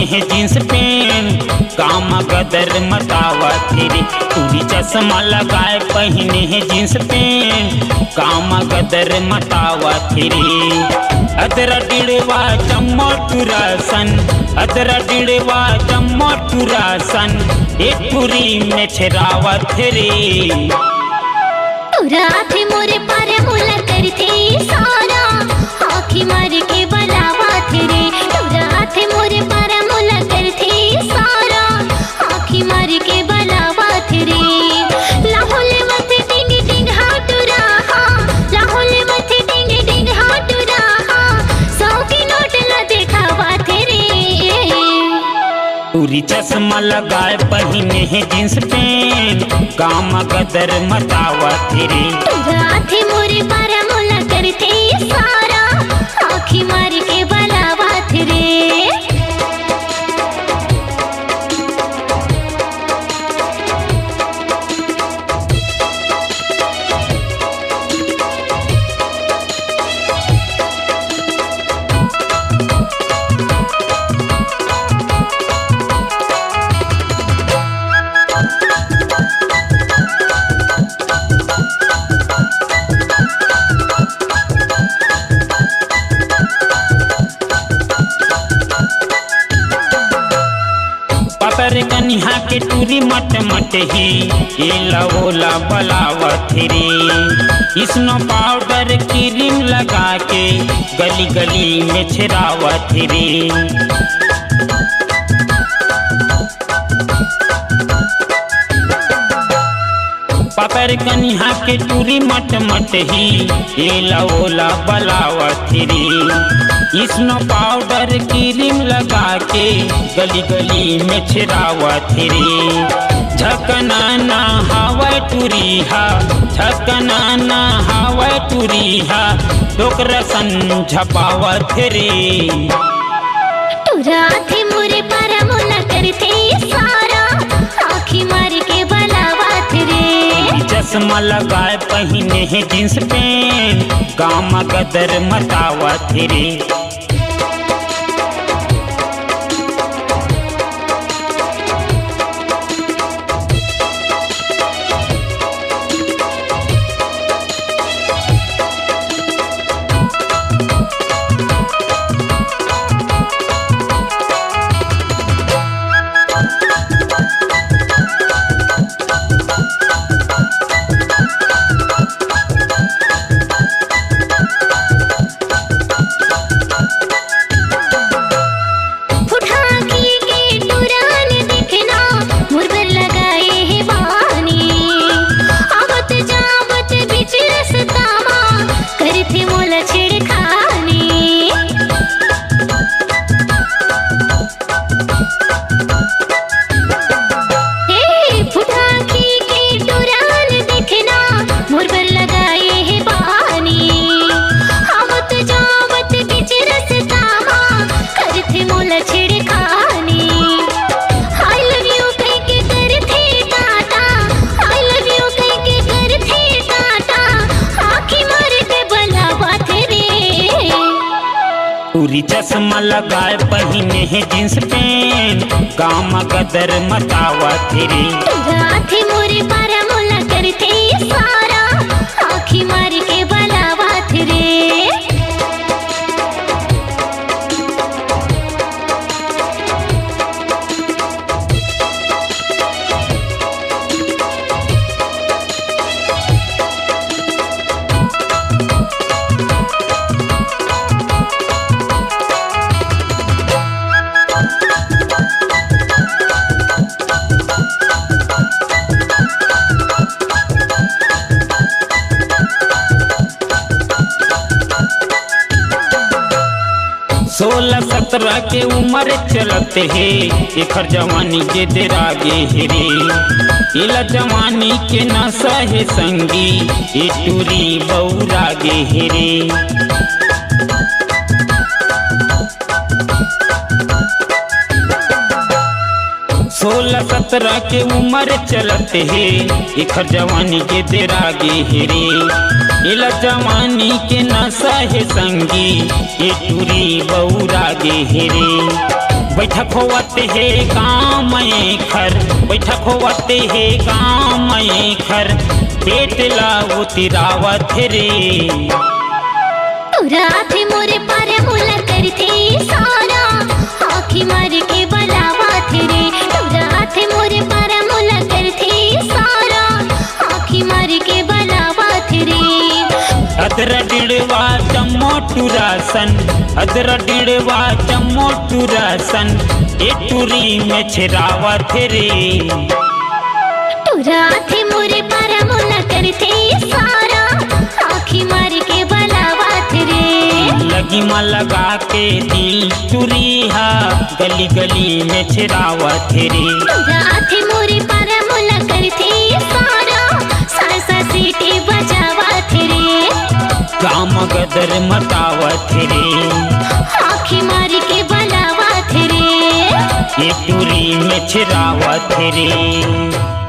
है jeans pant काम गदर मतावत रे। टूरी चश्मा लगाए पहने है जींस पेंट काम गदर मतावत रे। अदरा डिड़वा चम्मो टुरासन अदरा डिड़वा चम्मो टुरासन एक टूरी में छरावत रे। राधे मोरे पर मुला करते सारा आँखी मार के बलावा थे। राधे मोरे पर मुला करते सारा आँखी मार के बलावा थे। लाहौले मथे टिंग टिंग हाटुरा लाहौले मथे टिंग टिंग हाटुरा 100 की नोट ला देखावा थे रे। टूरी चश्मा लगाए पहने है जींस पेंट काम गदर मतावत रे। राधे मोरे पर मुला करते सारा आँखी मार के बलावा थे। पतर कन्हा के टूरी मट मट ही एला ओला बलावत रे। स्नो पाउडर क्रीम लगा के गली गली में छिरावत रे। पतर कन्हा के टूरी मट मट ही एला ओला बलावत रे। स्नो पाउडर क्रीम लगा के गली गली में छिरावत रे। झकना ना हवा टूरीहा झकना ना हवा टूरीहा टोकरा सन झपावत रे। राधे मोरे पर मुला करते सारा आँखी मार के बलावा थे। चश्मा लगाए पहने है जींस पेंट काम गदर मतावत रे। टूरी चश्मा लगाए पहने है जींस पेंट काम गदर मतावत रे। राधे मोरे पर मुला करते सारा आँखी मार के बलावा थे। सोलह 17 के उम्र चलते है एकर जवानी के देरागे हेरे। इला जवानी के नशा है संगी ए टूरी बौरागे हेरे। 16-17 के उम्र चलते है इखर जवानी के तेरा गे हेरे इला जवानी के नशा है संगी ये टूरी बौरा गे हेरे बैठक होवते है काम खर बैठक होवते है काम खर पेट लाओ तिरावत रे रात मोरे पर मुला करते सारा आँखी मार के बलावत रे रात मोरे पर मुला करते सारा आँखी मार के बलावत रे अदरा डिड़वा चमोटुरासन अदरा डिड़वा चमोटुरासन ए टूरी में छिरावत रे रात मोरे पर मुला करते सारा आँखी मार के बलावत रे लगी माँ लगा के दिल चुरीहा गली गली में छिरावत रे रात मोरे पर मुला करते सारा सासा सीटी बजावत रे काम गदर मतावत रे आँखी मार के बलावत रे ये टूरी में छिरावत रे।